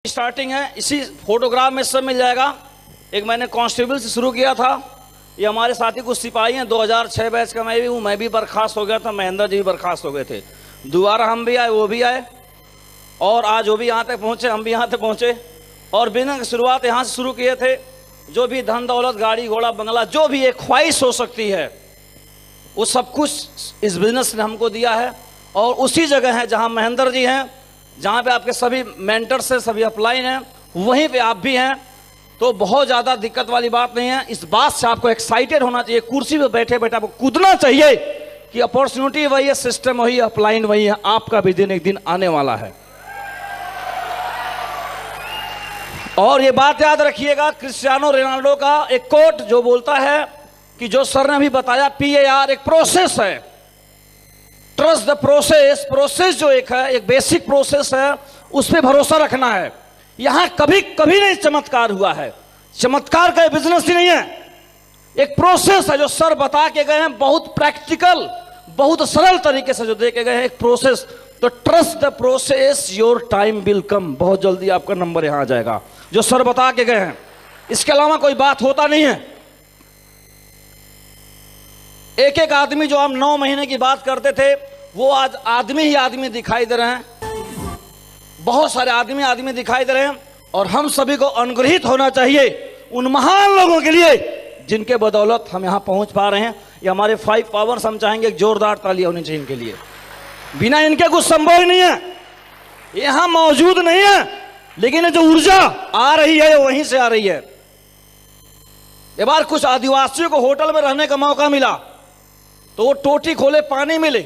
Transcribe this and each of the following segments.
Starting है, इसी photograph में सब मिल जाएगा। एक मैंने कांस्टेबल से शुरू किया था। ये हमारे साथी कुछ सिपाही हैं, 2006 बैच का मैं भी हूँ। मैं भी बर्खास्त हो गया था, महेंद्र जी भी बर्खास्त हो गए थे। दोबारा हम भी आए, वो भी आए, और आज वो भी यहाँ तक पहुँचे, हम भी यहाँ तक पहुँचे। और बिजनेस की शुरुआत यहाँ से शुरू किए थे। जो भी धन दौलत, गाड़ी घोड़ा, बंगला, जो भी एक ख्वाहिश हो सकती है, वो सब कुछ इस बिजनेस ने हमको दिया है। और उसी जगह है जहाँ महेंद्र जी हैं, जहाँ पे आपके सभी मेंटर्स हैं, सभी अपलाइन हैं, वहीं पे आप भी हैं। तो बहुत ज़्यादा दिक्कत वाली बात नहीं है। इस बात से आपको एक्साइटेड होना चाहिए, कुर्सी पे बैठे बैठे आपको कूदना चाहिए कि अपॉर्चुनिटी वही है, सिस्टम वही है, अपलाइन वही है। आपका भी दिन एक दिन आने वाला है। और ये बात याद रखिएगा, क्रिस्टियानो रोनाल्डो का एक कोट जो बोलता है कि जो सर ने अभी बताया, PAR एक प्रोसेस है, ट्रस्ट द प्रोसेस। प्रोसेस जो एक है, एक बेसिक प्रोसेस है, उस पर भरोसा रखना है। यहां कभी कभी नहीं चमत्कार हुआ है। चमत्कार का बिजनेस ही नहीं है, एक प्रोसेस है जो सर बता के गए हैं, बहुत प्रैक्टिकल, बहुत सरल तरीके से जो दे के गए हैं, एक प्रोसेस। तो trust the process, your time will come. बहुत जल्दी आपका नंबर यहां आ जाएगा, जो सर बता के गए हैं। इसके अलावा कोई बात होता नहीं है। एक एक आदमी जो हम 9 महीने की बात करते थे, वो आज आदमी ही आदमी दिखाई दे रहे हैं। बहुत सारे आदमी दिखाई दे रहे हैं। और हम सभी को अनुग्रहित होना चाहिए उन महान लोगों के लिए जिनके बदौलत हम यहां पहुंच पा रहे हैं। ये हमारे 5 पावर्स, हम चाहेंगे एक जोरदार ताली होनी चाहिए इनके लिए। बिना इनके कुछ संभव नहीं है, यहां मौजूद नहीं है, लेकिन जो ऊर्जा आ रही है वहीं से आ रही है। एक बार कुछ आदिवासियों को होटल में रहने का मौका मिला, तो वो टोटी खोले, पानी मिले,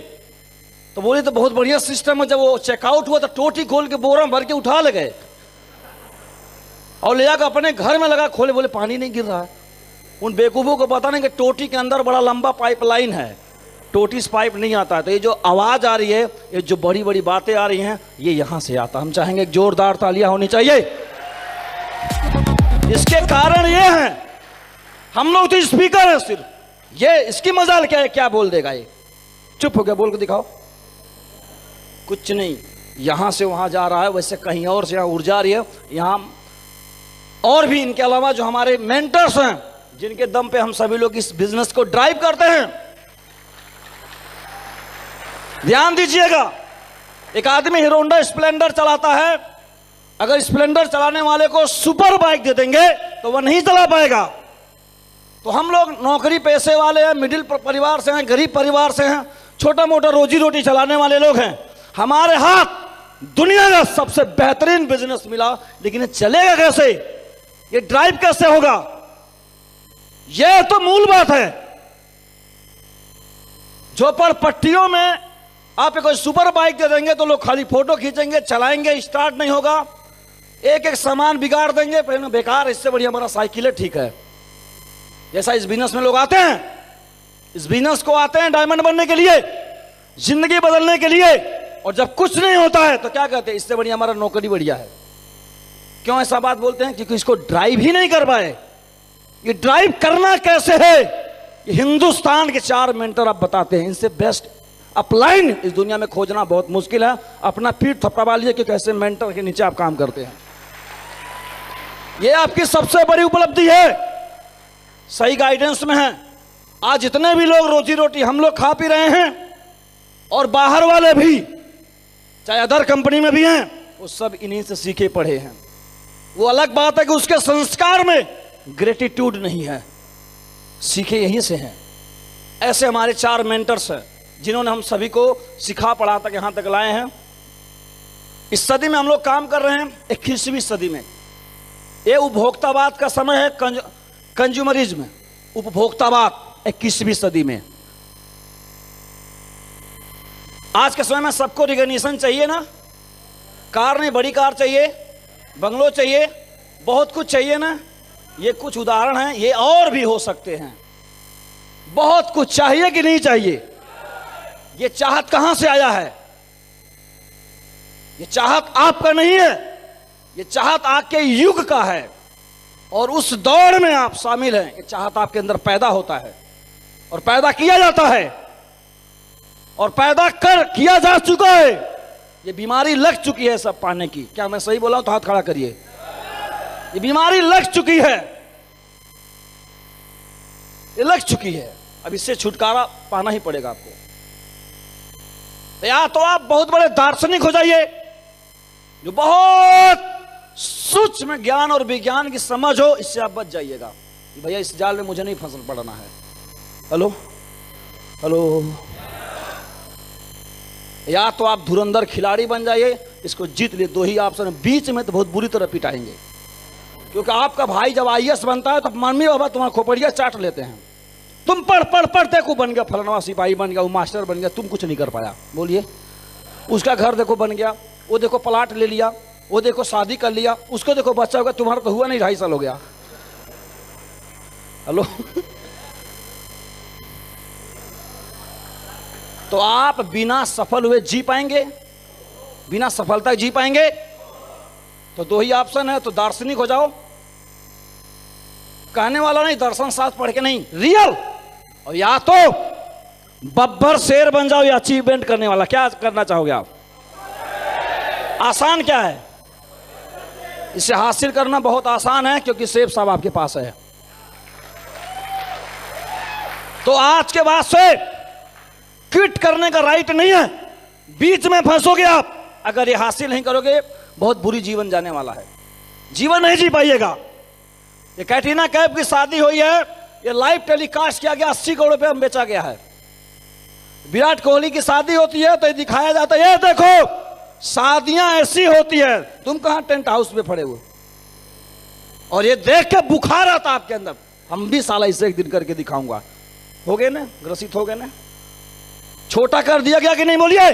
तो बोले तो बहुत बढ़िया सिस्टम है। जब वो चेकआउट हुआ तो टोटी खोल के बोरा भर के उठा ले गए और ले जाकर अपने घर में लगा, खोले, बोले पानी नहीं गिर रहा है। उन बेवकूफों को पता नहीं कि टोटी के अंदर बड़ा लंबा पाइपलाइन है, टोटी से पाइप नहीं आता है। तो ये जो आवाज आ रही है, ये जो बड़ी बड़ी बातें आ रही हैं, ये यहां से आता। हम चाहेंगे एक जोरदार तालियां होनी चाहिए। इसके कारण ये है, हम लोग तो स्पीकर है सिर्फ, ये इसकी मजाल क्या है, क्या बोल देगा ये। चुप हो गया, बोल के दिखाओ। कुछ नहीं, यहां से वहां जा रहा है, वैसे कहीं और से यहां ऊर्जा आ रही है। यहां और भी इनके अलावा जो हमारे मेंटर्स हैं, जिनके दम पे हम सभी लोग इस बिजनेस को ड्राइव करते हैं। ध्यान दीजिएगा, एक आदमी हीरो होंडा स्प्लेंडर चलाता है। अगर स्प्लेंडर चलाने वाले को सुपर बाइक दे देंगे तो वह नहीं चला पाएगा। तो हम लोग नौकरी पेशे वाले हैं, मिडिल परिवार से हैं, गरीब परिवार से हैं, छोटा मोटा रोजी रोटी चलाने वाले लोग हैं। हमारे हाथ दुनिया का सबसे बेहतरीन बिजनेस मिला, लेकिन ये चलेगा कैसे, ये ड्राइव कैसे होगा, ये तो मूल बात है। झोपड़पट्टियों में आप कोई सुपर बाइक दे देंगे तो लोग खाली फोटो खींचेंगे, चलाएंगे, स्टार्ट नहीं होगा, एक एक सामान बिगाड़ देंगे, फिर बेकार, इससे बढ़िया हमारा साइकिल है, ठीक है। जैसा इस बिजनेस में लोग आते हैं, इस बिजनेस को आते हैं डायमंड बनने के लिए, जिंदगी बदलने के लिए, और जब कुछ नहीं होता है तो क्या कहते हैं, इससे बढ़िया हमारा नौकरी बढ़िया है। क्यों ऐसा बात बोलते हैं? क्योंकि इसको ड्राइव ही नहीं कर पाए। ये ड्राइव करना कैसे है, ये हिंदुस्तान के 4 मेंटर आप बताते हैं। इनसे बेस्ट अपलाइन इस दुनिया में खोजना बहुत मुश्किल है। अपना पीठ थपथपा लीजिए कि कैसे मेंटर के नीचे आप काम करते हैं। ये आपकी सबसे बड़ी उपलब्धि है, सही गाइडेंस में है। आज जितने भी लोग रोजी रोटी हम लोग खा पी रहे हैं, और बाहर वाले भी, चाहे अदर कंपनी में भी हैं, वो सब इन्हीं से सीखे पढ़े हैं। वो अलग बात है कि उसके संस्कार में ग्रेटिट्यूड नहीं है, सीखे यहीं से हैं। ऐसे हमारे 4 मेंटर्स हैं, जिन्होंने हम सभी को सिखा पढ़ा तक यहां तक लाए हैं। इस सदी में हम लोग काम कर रहे हैं, 21वीं सदी में। ये उपभोक्तावाद का समय है, कंज्यूमरिज्म, उपभोक्तावाद 21वीं सदी में। आज के समय में सबको रिकॉग्निशन चाहिए ना, कार नहीं, बड़ी कार चाहिए, बंगलो चाहिए, बहुत कुछ चाहिए ना। ये कुछ उदाहरण हैं, ये और भी हो सकते हैं। बहुत कुछ चाहिए कि नहीं चाहिए? ये चाहत कहां से आया है? ये चाहत आपका नहीं है, ये चाहत आपके युग का है, और उस दौड़ में आप शामिल हैं। ये चाहत आपके अंदर पैदा होता है और पैदा किया जाता है, और पैदा कर किया जा चुका है। ये बीमारी लग चुकी है सब पाने की। क्या मैं सही बोला हूं तो हाथ खड़ा करिए। ये बीमारी लग चुकी है, ये लग चुकी है। अब इससे छुटकारा पाना ही पड़ेगा आपको। या तो आप बहुत बड़े दार्शनिक हो जाइए, जो बहुत सूक्ष्म ज्ञान और विज्ञान की समझ हो, इससे आप बच जाइएगा कि भैया इस जाल में मुझे नहीं फंस पड़ना है। Hello hello. या तो आप धुरंधर खिलाड़ी बन जाइए, इसको जीत लिए। दो ही ऑप्शन, बीच में तो बहुत बुरी तरह पिटाएंगे, क्योंकि आपका भाई जब IAS बनता है तो मम्मी बाबा तुम्हारा खोपड़िया चाट लेते हैं। तुम पढ़ पढ़ पढ़ देखो बन गया, फलाना सिपाही बन गया, वो मास्टर बन गया, तुम कुछ नहीं कर पाया। बोलिए, उसका घर देखो बन गया, वो देखो प्लाट ले लिया, वो देखो शादी कर लिया, उसको देखो बच्चा होगा, तुम्हारा तो हुआ नहीं, 2.5 साल हो गया। हेलो। तो आप बिना सफल हुए जी पाएंगे? बिना सफलता जी पाएंगे? तो दो ही ऑप्शन है, तो दार्शनिक हो जाओ, कहने वाला नहीं, दर्शन शास्त्र पढ़ के नहीं, रियल। और या तो बब्बर शेर बन जाओ, या अचीवमेंट करने वाला। क्या करना चाहोगे आप? आसान क्या है? इसे हासिल करना बहुत आसान है, क्योंकि सेब साहब आपके पास है। तो आज के बाद से क्विट करने का राइट नहीं है। बीच में फंसोगे आप, अगर ये हासिल नहीं करोगे, बहुत बुरी जीवन जाने वाला है, जीवन नहीं जी पाइएगा। ये कैटरीना कैफ की शादी हुई है, ये लाइव टेलीकास्ट किया गया, 80 करोड़ रुपए में बेचा गया है। विराट कोहली की शादी होती है तो ये दिखाया जाता है, ये देखो शादियां ऐसी होती है, तुम कहां टेंट हाउस में पड़े हुए। और ये देख के बुखार आता आपके अंदर, हम भी साला इसे एक दिन करके दिखाऊंगा। हो गए ना, ग्रसित हो गए ना, छोटा कर दिया गया कि नहीं? बोलिए।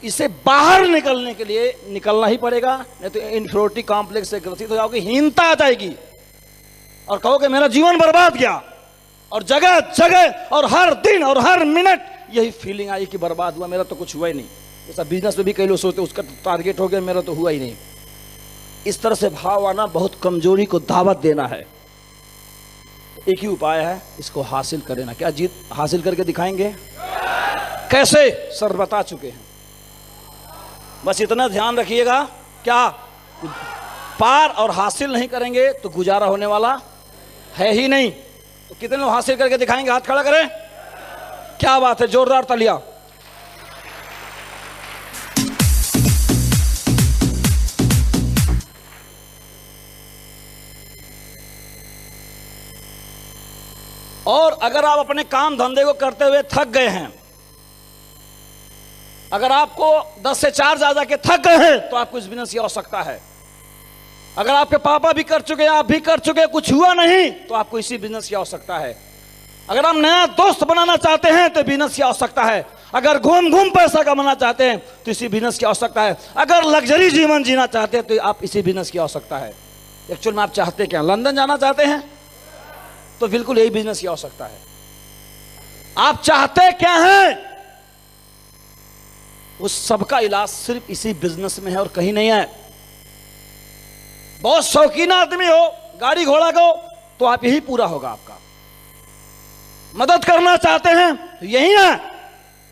इसे बाहर निकलने के लिए निकलना ही पड़ेगा, नहीं तो इन्फीरियरिटी कॉम्प्लेक्स से ग्रसित हो जाओगे, हीनता आ जाएगी और कहोगे मेरा जीवन बर्बाद गया। और जगह जगह और हर दिन और हर मिनट यही फीलिंग आई कि बर्बाद हुआ, मेरा तो कुछ हुआ ही नहीं। जैसा बिजनेस में भी कई लोग सोचते उसका टारगेट हो गया, मेरा तो हुआ ही नहीं। इस तरह से भाव आना बहुत कमजोरी को दावत देना है। एक ही उपाय है, इसको हासिल कर लेना। क्या जीत हासिल करके दिखाएंगे? कैसे? सर बता चुके हैं, बस इतना ध्यान रखिएगा। क्या पार और हासिल नहीं करेंगे तो गुजारा होने वाला है ही नहीं। तो कितने लोग हासिल करके दिखाएंगे? हाथ खड़ा करें। क्या बात है, जोरदार तालियां। और अगर आप अपने काम धंधे को करते हुए थक गए हैं, अगर आपको 10 से 4 ज्यादा के थक गए हैं, तो आपको इस बिजनेस की आवश्यकता है। अगर आपके पापा भी कर चुके, आप भी कर चुके, कुछ हुआ नहीं, तो आपको इसी बिजनेस की आवश्यकता है। अगर आप नया दोस्त बनाना चाहते हैं तो बिजनेस की आवश्यकता है। अगर घूम घूम पैसा कमाना चाहते हैं तो इसी बिजनेस की आवश्यकता है। अगर लग्जरी जीवन जीना चाहते हैं तो आप इसी बिजनेस की आवश्यकता है। एक्चुअल में आप चाहते क्या? लंदन जाना चाहते हैं तो बिल्कुल यही बिजनेस की आवश्यकता है। आप चाहते क्या हैं? उस सबका इलाज सिर्फ इसी बिजनेस में है और कहीं नहीं है। बहुत शौकीन आदमी हो, गाड़ी घोड़ा को, तो आप यही पूरा होगा आपका। मदद करना चाहते हैं तो यही है।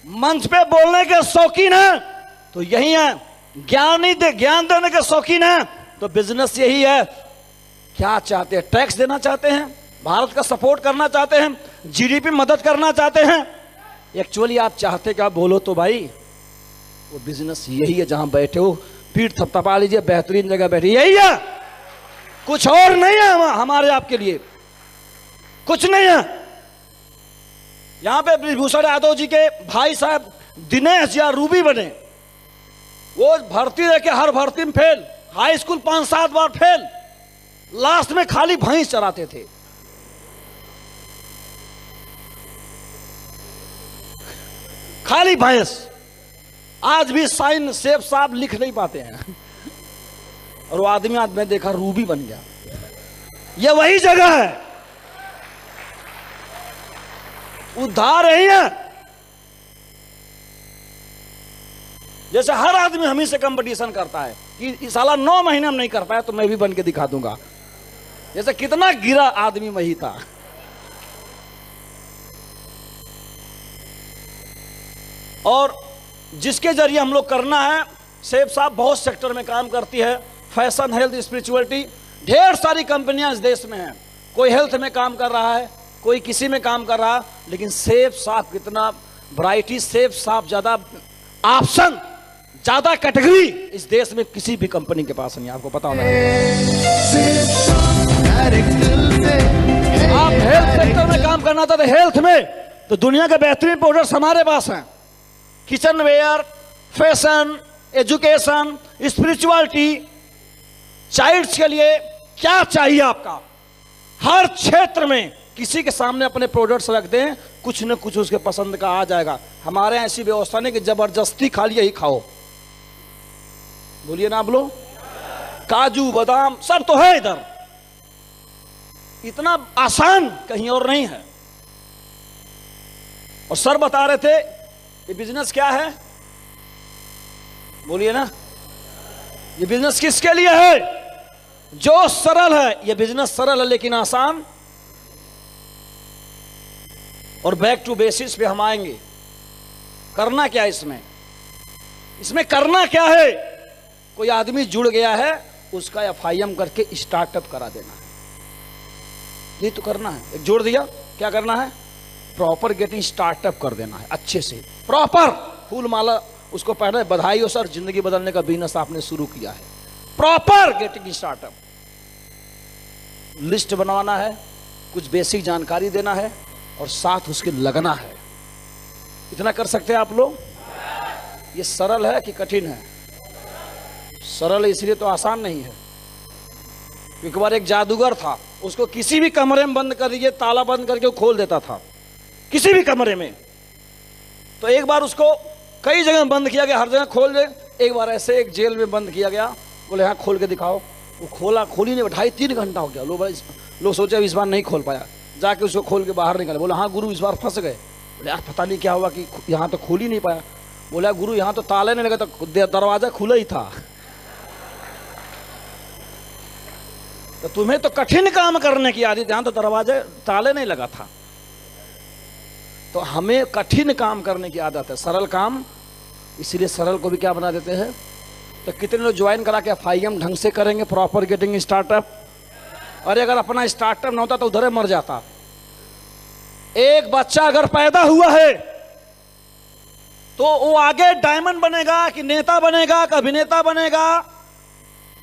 मंच पे बोलने के शौकीन है तो यही है। ज्ञान देने के शौकीन है तो बिजनेस यही है। क्या चाहते हैं? टैक्स देना चाहते हैं, भारत का सपोर्ट करना चाहते हैं, जीडीपी मदद करना चाहते हैं। एक्चुअली आप चाहते क्या? बोलो तो भाई। वो बिजनेस यही है, जहां बैठे हो पीठ थपथपा लीजिए, बेहतरीन जगह बैठे, यही है, कुछ और नहीं है। हमारे आपके लिए कुछ नहीं है। यहां पे ब्रिजभूषण यादव जी के भाई साहब दिनेश या रूबी बने, वो भर्ती देके हर भर्ती में फेल, हाई स्कूल 5-7 बार फेल, लास्ट में खाली भैंस चराते थे। खाली भैंस। आज भी साइन सेब साहब लिख नहीं पाते हैं और वो आदमी आज मैं देखा रूबी बन गया। ये वही जगह है, उद्धार यही है। जैसे हर आदमी हम ही से कंपटीशन करता है कि इस साला 9 महीने में नहीं कर पाया तो मैं भी बन के दिखा दूंगा। जैसे कितना गिरा आदमी वही था। और जिसके जरिए हम लोग करना है सेफ साहब बहुत सेक्टर में काम करती है, फैशन, हेल्थ, स्पिरिचुअलिटी, ढेर सारी कंपनियां इस देश में हैं। कोई हेल्थ में काम कर रहा है, कोई किसी में काम कर रहा है, लेकिन सेफ साहब कितना वैरायटी, सेफ साहब ज्यादा ऑप्शन, ज्यादा कैटेगरी इस देश में किसी भी कंपनी के पास नहीं। आपको पता होना आप हेल्थ सेक्टर में काम करना चाहते, हेल्थ में, तो दुनिया के बेहतरीन प्रोडक्ट्स हमारे पास हैं। Kitchenware, fashion, education, spirituality, childs के लिए क्या चाहिए आपका, हर क्षेत्र में किसी के सामने अपने प्रोडक्ट्स रख दें, कुछ न कुछ उसके पसंद का आ जाएगा। हमारे यहाँ ऐसी व्यवस्था नहीं कि जबरदस्ती खा लिया ही खाओ। बोलिए ना आप लोग, काजू बादाम सब तो है इधर, इतना आसान कहीं और नहीं है। और सर बता रहे थे ये बिजनेस क्या है, बोलिए ना, ये बिजनेस किसके लिए है? जो सरल है, ये बिजनेस सरल है लेकिन आसान। और बैक टू बेसिस पे हम आएंगे। करना क्या इसमें, इसमें करना क्या है? कोई आदमी जुड़ गया है, उसका एफआईएम करके स्टार्टअप करा देना है, ये तो करना है। एक जोड़ दिया, क्या करना है? प्रॉपर गेटिंग स्टार्टअप कर देना है, अच्छे से प्रॉपर फूल माला उसको पहने, बधाई हो सर, जिंदगी बदलने का बिजनेस आपने शुरू किया है। प्रॉपर गेटिंग स्टार्टअप, लिस्ट बनवाना है, कुछ बेसिक जानकारी देना है और साथ उसके लगना है। इतना कर सकते हैं आप लोग? ये सरल है कि कठिन है? सरल है इसलिए तो आसान नहीं है। एक बार एक जादूगर था, उसको किसी भी कमरे में बंद कर दीजिए, ताला बंद करके वो खोल देता था, किसी भी कमरे में। तो एक बार उसको कई जगह बंद किया गया, हर जगह खोल दे। एक बार ऐसे एक जेल में बंद किया गया, बोले यहाँ खोल के दिखाओ। वो खोला, खोली नहीं, 2.5-3 घंटा हो गया। लोग सोचे इस बार नहीं खोल पाया, जाके उसको खोल के बाहर निकाले। बोला हाँ गुरु, इस बार फंस गए। बोले यार पता नहीं क्या हुआ कि यहाँ तो खोल ही नहीं पाया। बोला गुरु यहाँ तो ताले नहीं लगा, तो दरवाजा खुला ही था। तो तुम्हें तो कठिन काम करने की आदत, यहाँ तो दरवाजे ताले नहीं लगा था। तो हमें कठिन काम करने की आदत है, सरल काम, इसीलिए सरल को भी क्या बना देते हैं। तो कितने लोग ज्वाइन करा के एफआईएम ढंग से करेंगे, प्रॉपर गेटिंग स्टार्टअप। अरे अगर अपना स्टार्टअप ना होता तो उधर मर जाता। एक बच्चा अगर पैदा हुआ है तो वो आगे डायमंड बनेगा कि नेता बनेगा कि अभिनेता बनेगा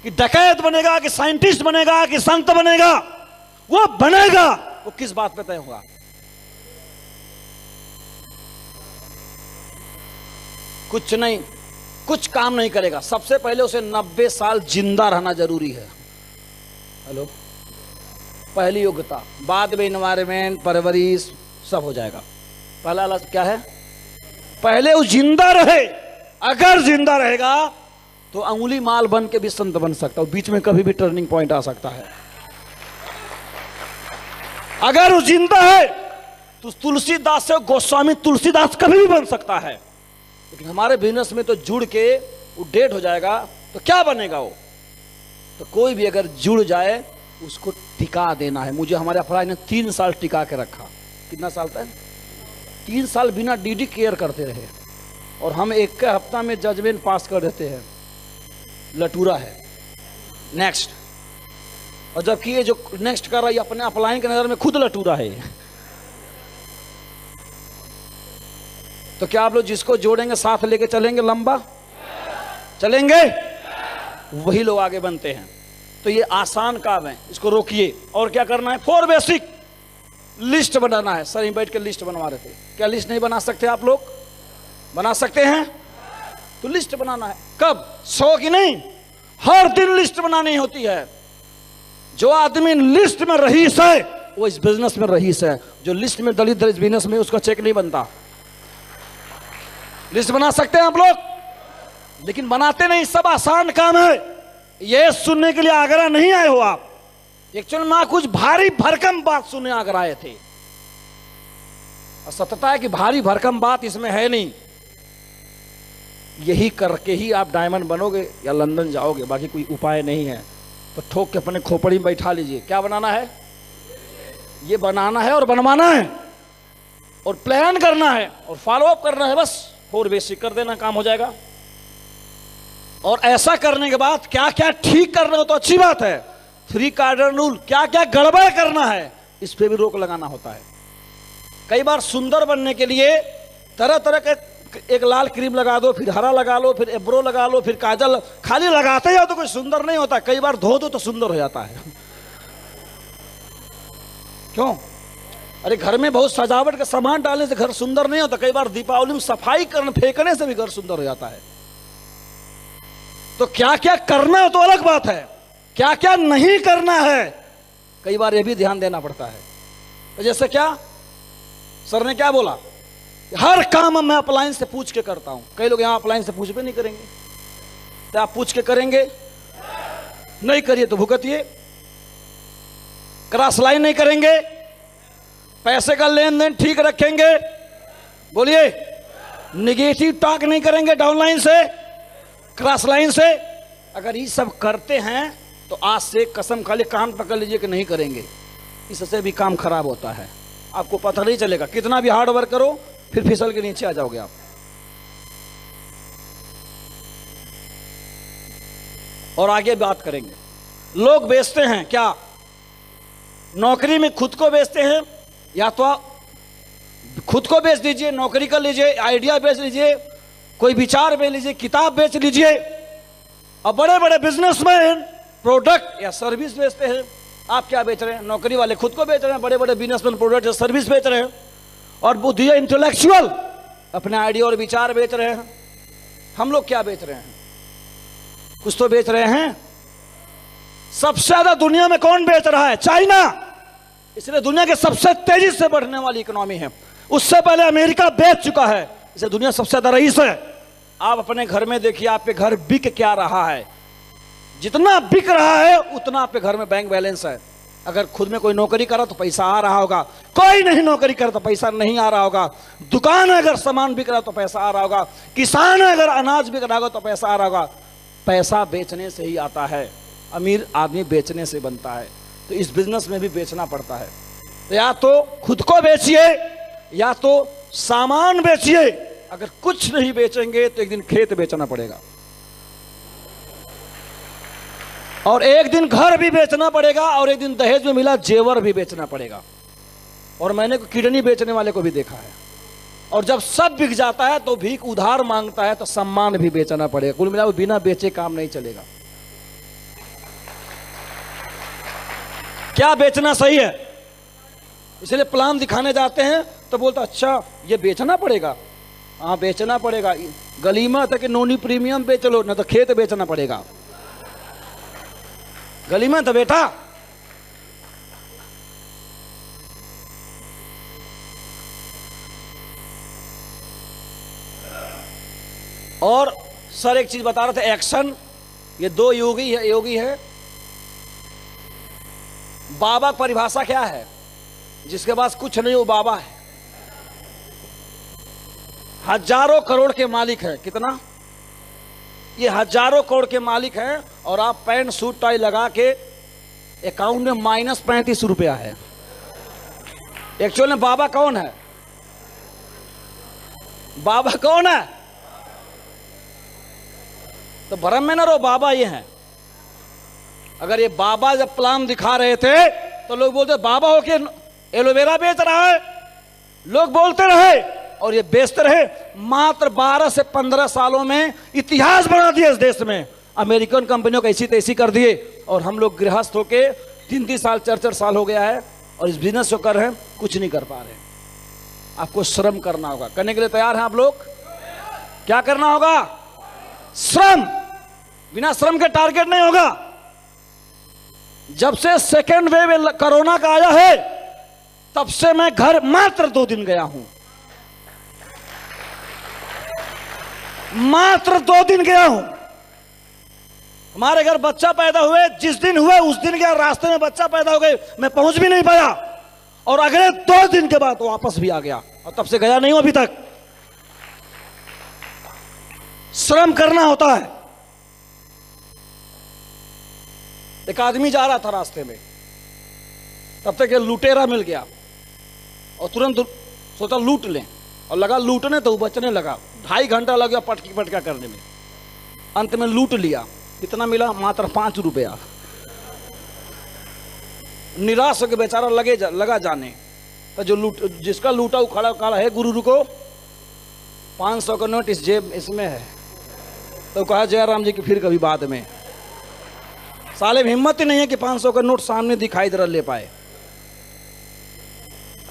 कि डकैत बनेगा कि साइंटिस्ट बनेगा कि संत बनेगा, वो बनेगा, वो किस बात पे तय होगा? कुछ नहीं, कुछ काम नहीं करेगा। सबसे पहले उसे 90 साल जिंदा रहना जरूरी है। हेलो, पहली योग्यता, बाद में एनवायरमेंट, परवरिश सब हो जाएगा। पहला लक्ष्य क्या है? पहले वो जिंदा रहे। अगर जिंदा रहेगा तो अंगुली माल बन के भी संत बन सकता है, बीच में कभी भी टर्निंग पॉइंट आ सकता है। अगर वो जिंदा है तो तुलसीदास से गोस्वामी तुलसीदास कभी भी बन सकता है। लेकिन हमारे बिजनेस में तो जुड़ के वो डेड हो जाएगा, तो क्या बनेगा वो? तो कोई भी अगर जुड़ जाए उसको टिका देना है। मुझे हमारे अफराज ने 3 साल टिका के रखा। कितना साल तक? 3 साल बिना डीडी केयर करते रहे, और हम एक के हफ्ता में जजमेंट पास कर देते हैं। लटूरा है नेक्स्ट। और जबकि ये जो नेक्स्ट कर रहा है अपने अपलाइन के नजर में खुद लटूरा है। तो क्या आप लोग जिसको जोड़ेंगे साथ लेके चलेंगे, लंबा चलेंगे, वही लोग आगे बनते हैं। तो ये आसान काम है, इसको रोकिए। और क्या करना है? 4 बेसिक लिस्ट बनाना है। सर बैठ के लिस्ट बनवा रहे थे, क्या लिस्ट नहीं बना सकते आप लोग? बना सकते हैं। तो लिस्ट बनाना है। कब? 100 की नहीं, हर दिन लिस्ट बनानी होती है। जो आदमी लिस्ट में रईस है वो इस बिजनेस में रईस है। जो लिस्ट में दलित इस बिजनेस में उसका चेक नहीं बनता। लिस्ट बना सकते हैं आप लोग, लेकिन बनाते नहीं। सब आसान काम है। ये सुनने के लिए आगरा नहीं आए हो आप। एक्चुअल में कुछ भारी भरकम बात सुनने आगरा आए थे। और सत्यता है कि भारी भरकम बात इसमें है नहीं। यही करके ही आप डायमंड बनोगे या लंदन जाओगे, बाकी कोई उपाय नहीं है। तो ठोक के अपने खोपड़ी में बैठा लीजिए। क्या बनाना है? ये बनाना है और बनवाना है और प्लान करना है और फॉलो अप करना है। बस 4 बेसिक कर देना, काम हो जाएगा। और ऐसा करने के बाद क्या क्या ठीक करना हो तो अच्छी बात है, फ्री कार्डन रूल, क्या क्या गड़बड़ करना है इस पे भी रोक लगाना होता है। कई बार सुंदर बनने के लिए तरह तरह के, एक लाल क्रीम लगा दो, फिर हरा लगा लो, फिर एब्रो लगा लो, फिर काजल, खाली लगाते जाओ तो कोई सुंदर नहीं होता। कई बार धो दो तो सुंदर हो जाता है। क्यों? अरे घर में बहुत सजावट का सामान डालने से घर सुंदर नहीं होता। कई बार दीपावली में सफाई करने फेंकने से भी घर सुंदर हो जाता है। तो क्या क्या करना है तो अलग बात है, क्या क्या नहीं करना है कई बार ये भी ध्यान देना पड़ता है। तो जैसे क्या सर ने क्या बोला, हर काम मैं अप्लायंस से पूछ के करता हूं। कई लोग यहां अप्लायंस से पूछ भी नहीं करेंगे, तो आप पूछ के करेंगे? नहीं करिए तो भुगतिए। क्रॉस लाइन नहीं करेंगे, पैसे का लेन देन ठीक रखेंगे, बोलिए। निगेटिव टॉक नहीं करेंगे डाउनलाइन से, क्रॉस लाइन से। अगर ये सब करते हैं तो आज से कसम खाली कान पकड़ लीजिए कि नहीं करेंगे, इससे भी काम खराब होता है। आपको पता नहीं चलेगा, कितना भी हार्ड वर्क करो फिर फिसल के नीचे आ जाओगे आप। और आगे बात करेंगे, लोग बेचते हैं क्या, नौकरी में खुद को बेचते हैं, या तो आप खुद को बेच दीजिए, नौकरी कर लीजिए, आइडिया बेच लीजिए, कोई विचार बेच लीजिए, किताब बेच लीजिए। और बड़े बड़े बिजनेसमैन प्रोडक्ट या सर्विस बेचते हैं। आप क्या बेच रहे हैं? नौकरी वाले खुद को बेच रहे हैं, बड़े बड़े बिजनेसमैन प्रोडक्ट या सर्विस बेच रहे हैं। और बुद्धि इंटेलेक्चुअल अपने आइडिया और विचार बेच रहे हैं। हम लोग क्या बेच रहे हैं? कुछ तो बेच रहे हैं। सबसे ज्यादा दुनिया में कौन बेच रहा है? चाइना। इसलिए दुनिया के सबसे तेजी से बढ़ने वाली इकोनॉमी है। उससे पहले अमेरिका बेच चुका है, इसलिए दुनिया सबसे ज्यादा रईस है। आप अपने घर में देखिए, आपके घर बिक क्या रहा है। जितना बिक रहा है उतना आपके घर में बैंक बैलेंस है। अगर खुद में कोई नौकरी करा तो पैसा आ रहा होगा, कोई नहीं नौकरी करा तो पैसा नहीं आ रहा होगा। दुकान है अगर सामान बिक रहा तो पैसा आ रहा होगा, किसान है अगर अनाज बिक रहा होगा तो पैसा आ रहा होगा। पैसा बेचने से ही आता है, अमीर आदमी बेचने से बनता है। तो इस बिजनेस में भी बेचना पड़ता है। तो या तो खुद को बेचिए या तो सामान बेचिए। अगर कुछ नहीं बेचेंगे तो एक दिन खेत बेचना पड़ेगा, और एक दिन घर भी बेचना पड़ेगा, और एक दिन दहेज में मिला जेवर भी बेचना पड़ेगा। और मैंने किडनी बेचने वाले को भी देखा है। और जब सब बिक जाता है तो भीख उधार मांगता है, तो सम्मान भी बेचना पड़ेगा। कुल मिला बिना बेचे काम नहीं चलेगा। क्या बेचना सही है? इसलिए प्लान दिखाने जाते हैं तो बोलता अच्छा ये बेचना पड़ेगा। हाँ बेचना पड़ेगा, गलीमत है कि नोनी प्रीमियम बेच लो, ना तो खेत बेचना पड़ेगा। गलीमत है बेटा। और सर एक चीज बता रहे थे, एक्शन। ये दो योगी है। बाबा परिभाषा क्या है? जिसके पास कुछ नहीं वो बाबा है। हजारों करोड़ के मालिक है। कितना? ये हजारों करोड़ के मालिक हैं, और आप पैंट सूट टाई लगा के अकाउंट में -35 रुपया है। एक्चुअल में बाबा कौन है? बाबा कौन है? तो भ्रम में ना रहो, बाबा ये है। अगर ये बाबा जब प्लान दिखा रहे थे तो लोग बोलते बाबा हो के एलोवेरा बेच रहा है, लोग बोलते रहे और ये बेचते रहे। मात्र 12 से 15 सालों में इतिहास बना दिया इस देश में। अमेरिकन कंपनियों को ऐसी तैसी कर दिए, और हम लोग गृहस्थ होके 3-3 साल 4-4 साल हो गया है और इस बिजनेस को कर रहे हैं, कुछ नहीं कर पा रहे। आपको श्रम करना होगा। करने के लिए तैयार हैं आप लोग? क्या करना होगा? श्रम। बिना श्रम के टारगेट नहीं होगा। जब से सेकेंड वेव कोरोना का आया है तब से मैं घर मात्र 2 दिन गया हूं। मात्र 2 दिन गया हूं। हमारे घर बच्चा पैदा हुए, जिस दिन हुए उस दिन गया, रास्ते में बच्चा पैदा हो गए, मैं पहुंच भी नहीं पाया, और अगले 2 दिन के बाद वापस भी आ गया, और तब से गया नहीं हूं अभी तक। श्रम करना होता है। एक आदमी जा रहा था रास्ते में, तब तक ये लुटेरा मिल गया, और तुरंत सोचा लूट लें, और लगा लूटने तो बचने लगा। 2.5 घंटा लग गया पटका करने में। अंत में लूट लिया। कितना मिला? मात्र 5 रुपया। निराश होकर बेचारा लगा जाने। तो जो जिसका लूटा वो खड़ा है, गुरु रुको, 500 का नोट इस जेब इसमें है। तो कहा जयराम जी की फिर कभी बाद में। साले में हिम्मत ही नहीं है कि 500 का नोट सामने दिखाई दे रहा ले पाए।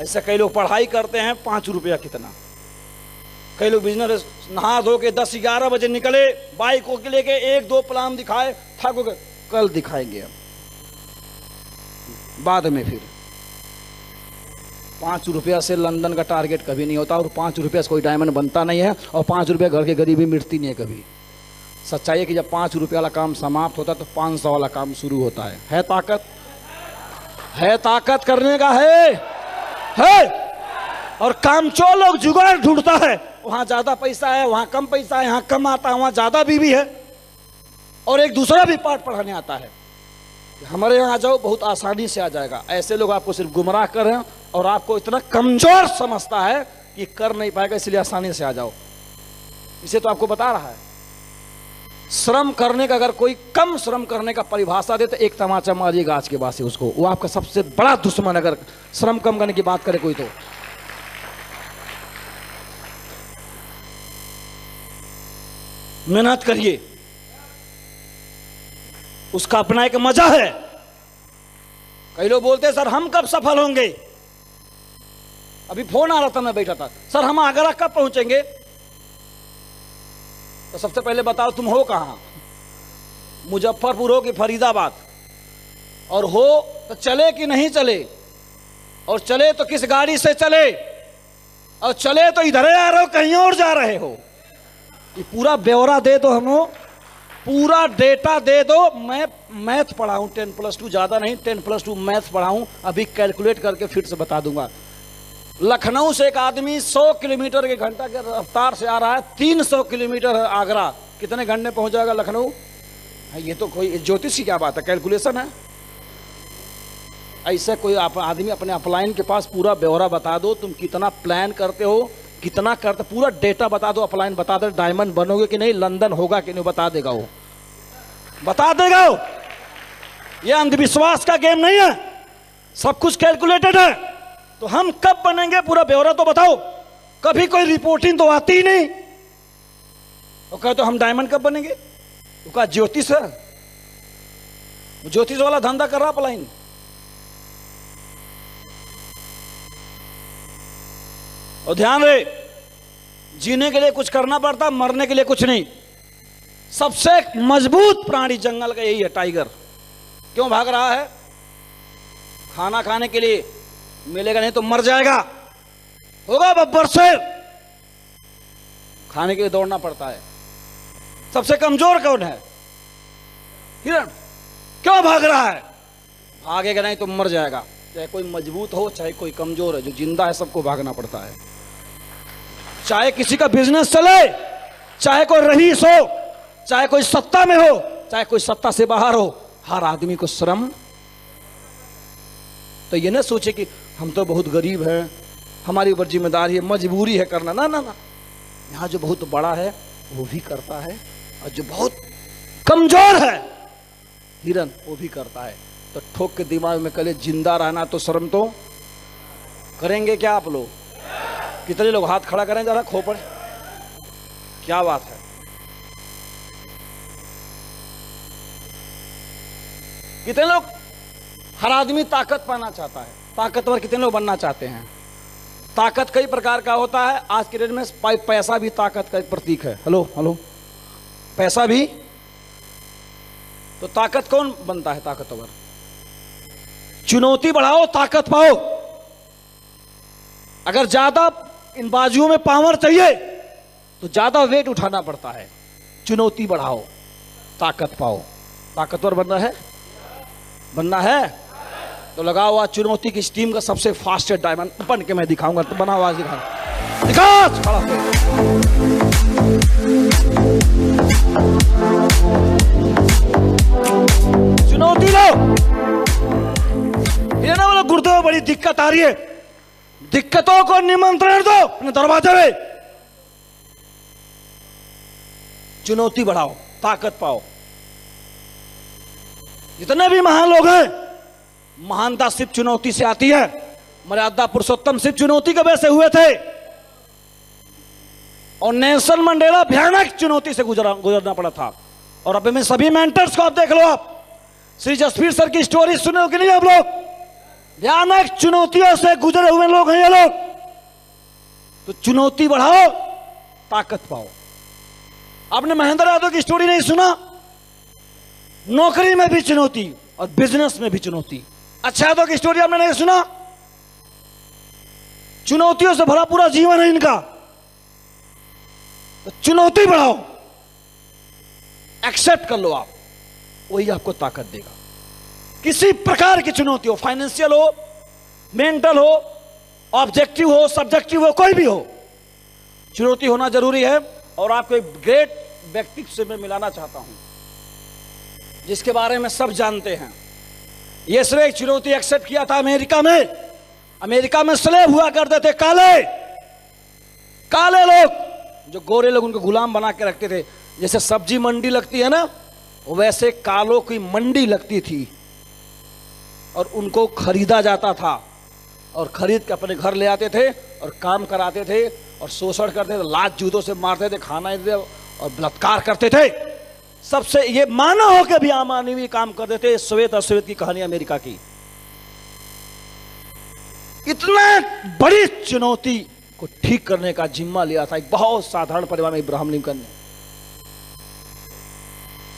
ऐसे कई लोग पढ़ाई करते हैं, 5 रुपया कितना। कई लोग बिजनेस नहा धो के 10-11 बजे निकले, बाइक को लेके 1-2 प्लान दिखाए, थक गए, कल दिखाएंगे बाद में। फिर 5 रुपया से लंदन का टारगेट कभी नहीं होता, और 5 रुपया से कोई डायमंड बनता नहीं है, और 5 रुपया घर के गरीबी मिटती नहीं है कभी। सच्चाई है कि जब 5 रुपया वाला काम समाप्त होता है तो 500 वाला काम शुरू होता है। ताकत है, ताकत करने का है। और कामचोर लोग जुगाड़ ढूंढता है, वहां ज्यादा पैसा है, वहां कम पैसा है, यहां कम आता है, वहां ज्यादा बीवी है, और एक दूसरा भी पाठ पढ़ाने आता है। हमारे यहाँ आ जाओ, बहुत आसानी से आ जाएगा। ऐसे लोग आपको सिर्फ गुमराह कर रहे हैं और आपको इतना कमजोर समझता है कि कर नहीं पाएगा, इसलिए आसानी से आ जाओ। इसे तो आपको बता रहा है। श्रम करने का, अगर कोई कम श्रम करने का परिभाषा दे तो एक तमाचा मारिए गाछ के पास से उसको, वो आपका सबसे बड़ा दुश्मन। अगर श्रम कम करने की बात करे कोई तो मेहनत करिए, उसका अपना एक मजा है। कई लोग बोलते हैं सर हम कब सफल होंगे। अभी फोन आ रहा था, मैं बैठा था, सर हम आगरा कब पहुंचेंगे। तो सबसे पहले बताओ तुम हो कहां, मुजफ्फरपुर हो कि फरीदाबाद, और हो तो चले कि नहीं चले, और चले तो किस गाड़ी से चले, और चले तो इधर आ रहे हो कहीं और जा रहे हो। ये पूरा ब्यौरा दे दो, हम पूरा डेटा दे दो। मैं मैथ पढ़ाऊं 10+2, ज्यादा नहीं, 10+2 मैथ पढ़ाऊं, अभी कैलकुलेट करके फिर से बता दूंगा। लखनऊ से एक आदमी 100 किलोमीटर के घंटा के रफ्तार से आ रहा है, 300 किलोमीटर है आगरा, कितने घंटे में पहुंच जाएगा लखनऊ। ये तो कोई ज्योतिष की क्या बात है, कैलकुलेशन है। ऐसे कोई आदमी अपने अपलाइन के पास पूरा ब्यौरा बता दो, तुम कितना प्लान करते हो, कितना करते, पूरा डेटा बता दो, अपलाइन बता दो, डायमंड बनोगे कि नहीं, लंदन होगा कि नहीं, बता देगा वो, बता देगा वो। ये अंधविश्वास का गेम नहीं है, सब कुछ कैलकुलेटेड है। तो हम कब बनेंगे पूरा ब्यौरा तो बताओ। कभी कोई रिपोर्टिंग तो आती ही नहीं। वो कहते तो हम डायमंड कब बनेंगे, वो कहा ज्योतिष है, ज्योतिष वाला धंधा कर रहा अपलाइन। और ध्यान रहे, जीने के लिए कुछ करना पड़ता, मरने के लिए कुछ नहीं। सबसे मजबूत प्राणी जंगल का यही है, टाइगर। क्यों भाग रहा है? खाना खाने के लिए, मिलेगा नहीं तो मर जाएगा, होगा बब्बर शेर, खाने के लिए दौड़ना पड़ता है। सबसे कमजोर कौन है? हिरण। क्यों भाग रहा है? भागेगा नहीं तो मर जाएगा। चाहे कोई मजबूत हो चाहे कोई कमजोर है, जो जिंदा है सबको भागना पड़ता है। चाहे किसी का बिजनेस चले, चाहे कोई रईस हो, चाहे कोई सत्ता में हो, चाहे कोई सत्ता से बाहर हो, हर आदमी को श्रम। तो ये ना सोचे कि हम तो बहुत गरीब हैं, हमारी ऊपर जिम्मेदारी है, मजबूरी है करना, ना ना ना। यहाँ जो बहुत बड़ा है वो भी करता है, और जो बहुत कमजोर है हिरन, वो भी करता है। तो ठोक के दिमाग में कले जिंदा रहना तो श्रम तो करेंगे क्या आप लोग? कितने लोग हाथ खड़ा करें जरा, खोपड़, क्या बात है। कितने लोग, हर आदमी ताकत पाना चाहता है, ताकतवर कितने लोग बनना चाहते हैं। ताकत कई प्रकार का होता है, आज के डेट में पैसा भी ताकत का एक प्रतीक है। हेलो हेलो, पैसा भी। तो ताकत कौन बनता है ताकतवर? चुनौती बढ़ाओ, ताकत पाओ। अगर ज्यादा इन बाजुओं में पावर चाहिए तो ज्यादा वेट उठाना पड़ता है। चुनौती बढ़ाओ, ताकत पाओ। ताकतवर बनना है तो लगाओ आज चुनौती की टीम का सबसे फास्टेस्ट डायमंड बन के मैं दिखाऊंगा। तो बनाओ आज, दिखा चुनौती लो। ये ना बोलो गुर्दे में बड़ी दिक्कत आ रही है, दिक्कतों को निमंत्रण दो अपने दरवाजे में। चुनौती बढ़ाओ, ताकत पाओ। जितने भी महान लोग हैं, महानता सिर्फ चुनौती से आती है। मर्यादा पुरुषोत्तम सिर्फ चुनौती के वजह से हुए थे, और नेल्सन मंडेला भयानक चुनौती से गुजरना पड़ा था। और अब में सभी मेंटर्स को आप देख लो, आप श्री जसवीर सर की स्टोरी सुने हो कि नहीं आप लोग? भयानक चुनौतियों से गुजरे हुए लोग हैं ये लोग। तो चुनौती बढ़ाओ, ताकत पाओ। आपने महेंद्र यादव की स्टोरी नहीं सुना? नौकरी में भी चुनौती और बिजनेस में भी चुनौती। अच्छा यादव की स्टोरी आपने नहीं सुना? चुनौतियों से भरा पूरा जीवन है इनका। तो चुनौती बढ़ाओ, एक्सेप्ट कर लो आप, वही आपको ताकत देगा। किसी प्रकार की चुनौती हो, फाइनेंशियल हो, मेंटल हो, ऑब्जेक्टिव हो, सब्जेक्टिव हो, कोई भी हो, चुनौती होना जरूरी है। और आपको एक ग्रेट व्यक्ति से मैं मिलाना चाहता हूं, जिसके बारे में सब जानते हैं। यीशु एक चुनौती एक्सेप्ट किया था अमेरिका में। अमेरिका में स्लेव हुआ करते थे काले काले लोग, जो गोरे लोग उनको गुलाम बना के रखते थे। जैसे सब्जी मंडी लगती है ना, वैसे कालों की मंडी लगती थी, और उनको खरीदा जाता था, और खरीद के अपने घर ले आते थे और काम कराते थे, और शोषण करते थे, लात जूतों से मारते थे, खाना देते और बलात्कार करते थे। सबसे ये मानव होकर भी अमानवीय काम करते थे। श्वेत अश्वेत की कहानी अमेरिका की। इतना बड़ी चुनौती को ठीक करने का जिम्मा लिया था एक बहुत साधारण परिवार में इब्राहिम लिंकन ने।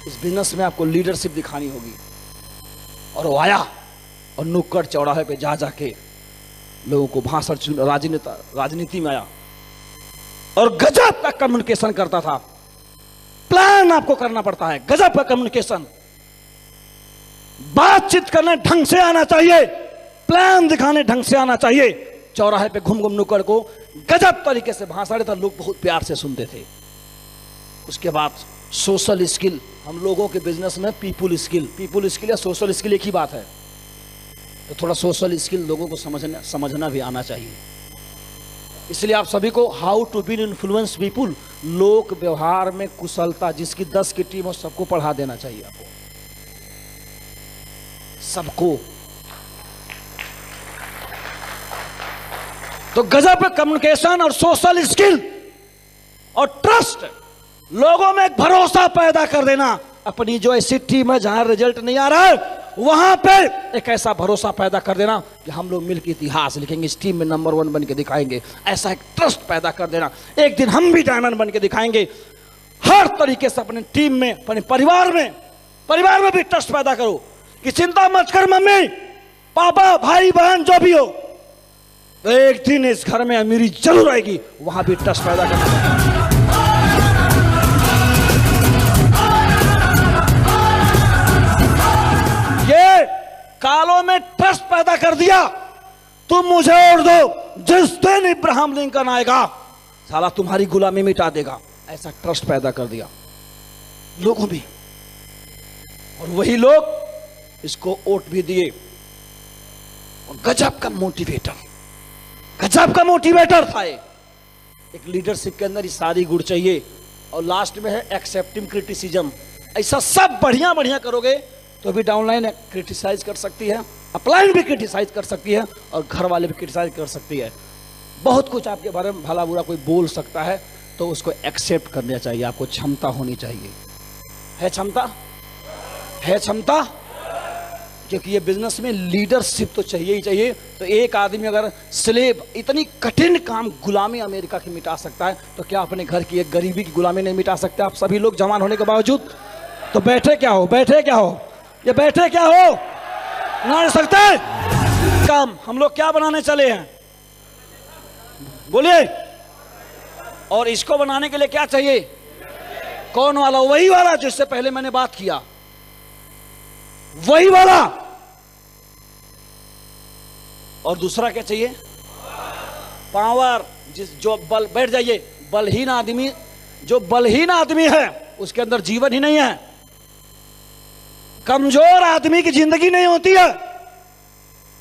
इस बिजनेस में आपको लीडरशिप दिखानी होगी। और वो आया और नुक्कड़ चौराहे पे जा जाके लोगों को भाषण, राजनीति में आया और गजब का कम्युनिकेशन करता था। प्लान आपको करना पड़ता है, गजब का कम्युनिकेशन। बातचीत करने ढंग से आना चाहिए, प्लान दिखाने ढंग से आना चाहिए। चौराहे पे घूम घूम नुक्कड़ को गजब तरीके से भाषण देता, लोग बहुत प्यार से सुनते थे। उसके बाद सोशल स्किल, हम लोगों के बिजनेस में पीपुल स्किल या सोशल स्किल एक ही बात है। तो थोड़ा सोशल स्किल लोगों को समझना भी आना चाहिए। इसलिए आप सभी को how to be influence people, लोक व्यवहार में कुशलता, जिसकी 10 की टीम हो सबको पढ़ा देना चाहिए आपको, सबको। तो गजब कम्युनिकेशन और सोशल स्किल और ट्रस्ट, लोगों में एक भरोसा पैदा कर देना। अपनी जो ऐसी टीम है जहां रिजल्ट नहीं आ रहा है, वहां पे एक ऐसा भरोसा पैदा कर देना कि हम लोग मिलकर इतिहास लिखेंगे, इस टीम में नंबर 1 बन के दिखाएंगे। ऐसा एक ट्रस्ट पैदा कर देना, एक दिन हम भी डायमंड बन के दिखाएंगे। हर तरीके से अपने टीम में, अपने परिवार में भी ट्रस्ट पैदा करो कि चिंता मत कर मम्मी पापा भाई बहन जो भी हो, तो एक दिन इस घर में अमीरी जरूर आएगी। वहां भी ट्रस्ट पैदा करना। ये कालों में ट्रस्ट पैदा कर दिया, तुम मुझे और दो, जिस दिन इब्राहिम लिंकन आएगा साला तुम्हारी गुलामी मिटा देगा। ऐसा ट्रस्ट पैदा कर दिया लोगों में, और वही लोग इसको वोट भी दिए। और गजब का मोटिवेटर था ये। एक लीडरशिप के अंदर ये सारी गुण चाहिए। और लास्ट में है एक्सेप्टिंग क्रिटिसिज्म। ऐसा सब बढ़िया बढ़िया करोगे तो भी डाउनलाइन क्रिटिसाइज कर सकती है, अपलाइन भी क्रिटिसाइज कर सकती है, और घर वाले भी क्रिटिसाइज कर सकती है। बहुत कुछ आपके बारे में भला बुरा कोई बोल सकता है, तो उसको एक्सेप्ट करना चाहिए। आपको क्षमता होनी चाहिए। है क्षमता, क्योंकि ये बिजनेस में लीडरशिप तो चाहिए ही चाहिए। तो एक आदमी अगर स्लेव, इतनी कठिन काम गुलामी अमेरिका की मिटा सकता है, तो क्या अपने घर की एक गरीबी की गुलामी नहीं मिटा सकते आप सभी लोग जवान होने के बावजूद? तो बैठे क्या हो, ये बैठे क्या हो, ना सकते काम। हम लोग क्या बनाने चले हैं, बोलिए। और इसको बनाने के लिए क्या चाहिए? कौन वाला? वही वाला जिससे पहले मैंने बात किया, वही वाला। और दूसरा क्या चाहिए? पावर। जो बल, बैठ जाइए। बलहीन आदमी, जो बलहीन आदमी है उसके अंदर जीवन ही नहीं है। कमजोर आदमी की जिंदगी नहीं होती है।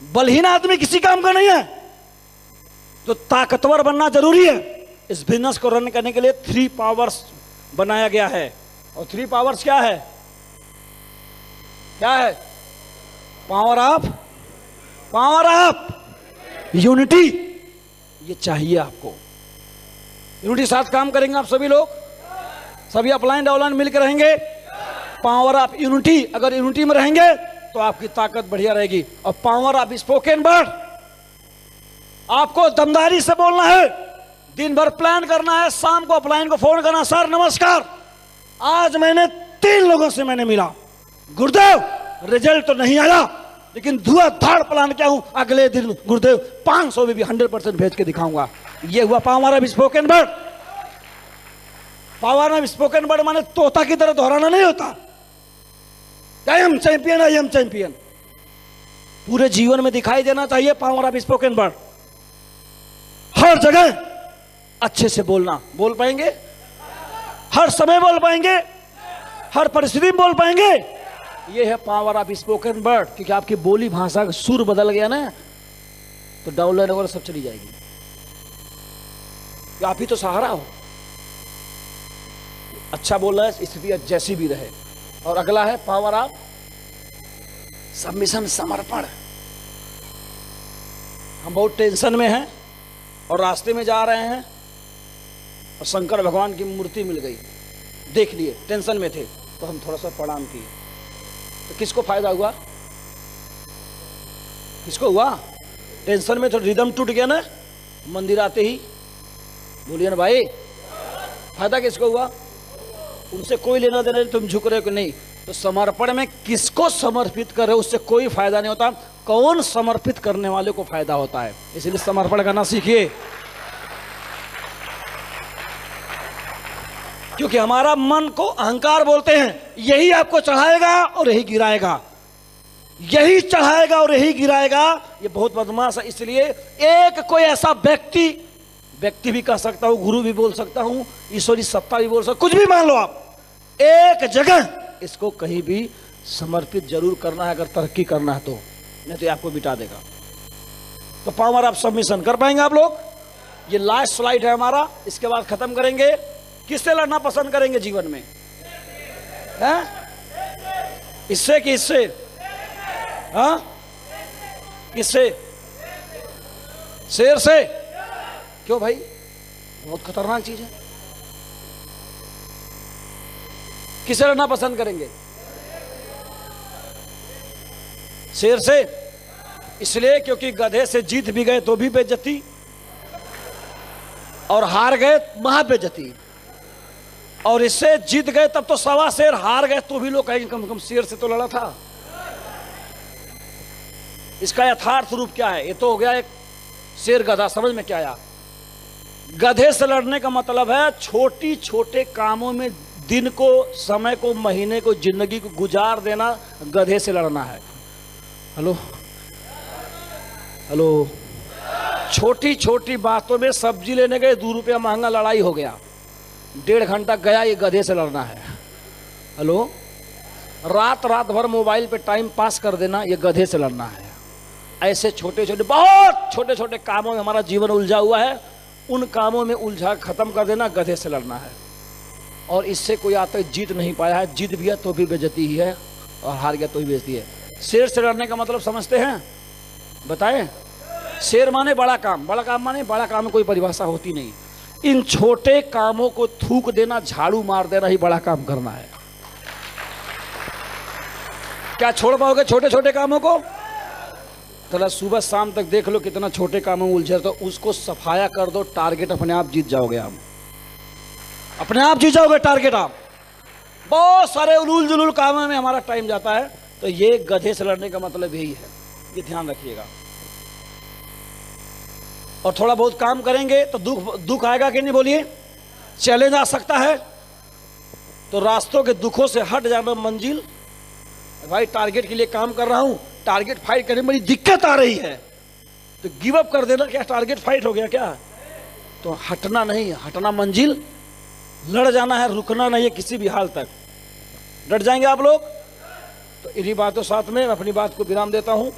बलहीन आदमी किसी काम का नहीं है। तो ताकतवर बनना जरूरी है। इस बिजनेस को रन करने के लिए 3 पावर्स बनाया गया है। और 3 पावर्स क्या है? क्या है? Power of unity. ये चाहिए आपको। यूनिटी साथ काम करेंगे आप सभी लोग, सभी अपलाइन डाउनलाइन मिलकर रहेंगे। पावर ऑफ यूनिटी, अगर यूनिटी में रहेंगे तो आपकी ताकत बढ़िया रहेगी। और पावर ऑफ स्पोकन वर्ड, आपको दमदारी से बोलना है, दिन भर प्लान करना है, शाम को अपलाइन को फोन करना, सर नमस्कार, आज मैंने 3 लोगों से मैंने मिला, गुरुदेव रिजल्ट तो नहीं आया लेकिन धुआंधार प्लान किया हूं, अगले दिन गुरुदेव 500 में भी 100% भेज के दिखाऊंगा। ये हुआ power of spoken word. Power of spoken word माने तोता की तरह दोहराना नहीं होता, I am champion, I am champion. पूरे जीवन में दिखाई देना चाहिए पावर ऑफ स्पोकन वर्ड। हर जगह अच्छे से बोलना, बोल पाएंगे? हर समय बोल पाएंगे? हर परिस्थिति में बोल पाएंगे? ये है पावर ऑफ स्पोकन वर्ड। क्योंकि आपकी बोली भाषा का सुर बदल गया ना, तो डाउनलाइन वगैरह सब चली जाएगी। आप ही तो सहारा हो। अच्छा बोल रहा है, स्थिति जैसी भी रहे। और अगला है पावर ऑफ सबमिशन, समर्पण। हम बहुत टेंशन में हैं और रास्ते में जा रहे हैं और शंकर भगवान की मूर्ति मिल गई, देख लिए, टेंशन में थे तो हम थोड़ा सा प्रणाम किए, तो किसको फायदा हुआ? किसको हुआ? टेंशन में तो रिदम टूट गया ना, मंदिर आते ही बोलिए ना भाई, फायदा किसको हुआ? उनसे कोई लेना देना नहीं, तुम झुक रहे हो कि नहीं। तो समर्पण में किसको समर्पित कर रहे हो उससे कोई फायदा नहीं होता, कौन समर्पित करने वाले को फायदा होता है। इसलिए समर्पण करना सीखिए, क्योंकि हमारा मन को अहंकार बोलते हैं, यही आपको चढ़ाएगा और यही गिराएगा, यही चढ़ाएगा और यही गिराएगा। ये बहुत बदमाश है। इसलिए एक कोई ऐसा व्यक्ति भी कह सकता हूं, गुरु भी बोल सकता हूं, ईश्वरी सत्ता भी बोल सकता, कुछ भी मान लो आप, एक जगह इसको कहीं भी समर्पित जरूर करना है अगर तरक्की करना है तो, नहीं तो आपको बिटा देगा। तो पावर ऑफ सबमिशन कर पाएंगे आप लोग? ये लास्ट स्लाइड है हमारा, इसके बाद खत्म करेंगे। किससे लड़ना पसंद करेंगे जीवन में? है? इससे कि इससे? हाँ, किससे? शेर से? क्यों भाई? बहुत खतरनाक चीज है। किससे लड़ना पसंद करेंगे? शेर से। इसलिए क्योंकि गधे से जीत भी गए तो भी बेइज्जती, और हार गए महा बेइज्जती, और इससे जीत गए तब तो सवा शेर, हार गए तो भी लोग कहेंगे कम से कम शेर से तो लड़ा था। इसका यथार्थ रूप क्या है? ये तो हो गया एक शेर गधा, समझ में क्या आया? गधे से लड़ने का मतलब है छोटी छोटे कामों में दिन को, समय को, महीने को, जिंदगी को गुजार देना, गधे से लड़ना है। हेलो हेलो, छोटी छोटी बातों में सब्जी लेने गए 2 रुपया महंगा, लड़ाई हो गया, 1.5 घंटा गया, ये गधे से लड़ना है। हेलो, रात भर मोबाइल पे टाइम पास कर देना, ये गधे से लड़ना है। ऐसे छोटे छोटे, बहुत छोटे छोटे कामों में हमारा जीवन उलझा हुआ है, उन कामों में उलझा खत्म कर देना, गधे से लड़ना है। और इससे कोई आज तक जीत नहीं पाया है, जीत भी है तो भी बेइज्जती ही है, और हार गया तो भी बेइज्जती है। शेर से लड़ने का मतलब समझते हैं? बताएं। शेर माने बड़ा काम, बड़ा काम माने बड़ा काम में कोई परिभाषा होती नहीं। इन छोटे कामों को थूक देना, झाड़ू मार देना ही बड़ा काम करना है। क्या छोड़ पाओगे छोटे छोटे कामों को? चला सुबह शाम तक देख लो कितना छोटे कामों में उलझे, तो उसको सफाया कर दो, टारगेट अपने आप जीत जाओगे। आप अपने आप जीत जाओगे टारगेट। आप बहुत सारे उलूल जुलूल कामों में हमारा टाइम जाता है, तो ये गधे से लड़ने का मतलब यही है, ये ध्यान रखिएगा। और थोड़ा बहुत काम करेंगे तो दुख आएगा कि नहीं? बोलिए। चैलेंज आ सकता है, तो रास्तों के दुखों से हट जाना मंजिल। भाई टारगेट के लिए काम कर रहा हूं, टारगेट फाइट करने में बड़ी दिक्कत आ रही है, तो गिव अप कर देना। क्या टारगेट फाइट हो गया क्या? तो हटना नहीं, हटना मंजिल, लड़ जाना है, रुकना नहीं है किसी भी हाल तक। डट जाएंगे आप लोग? तो इन्हीं बातों साथ में अपनी बात को विराम देता हूं।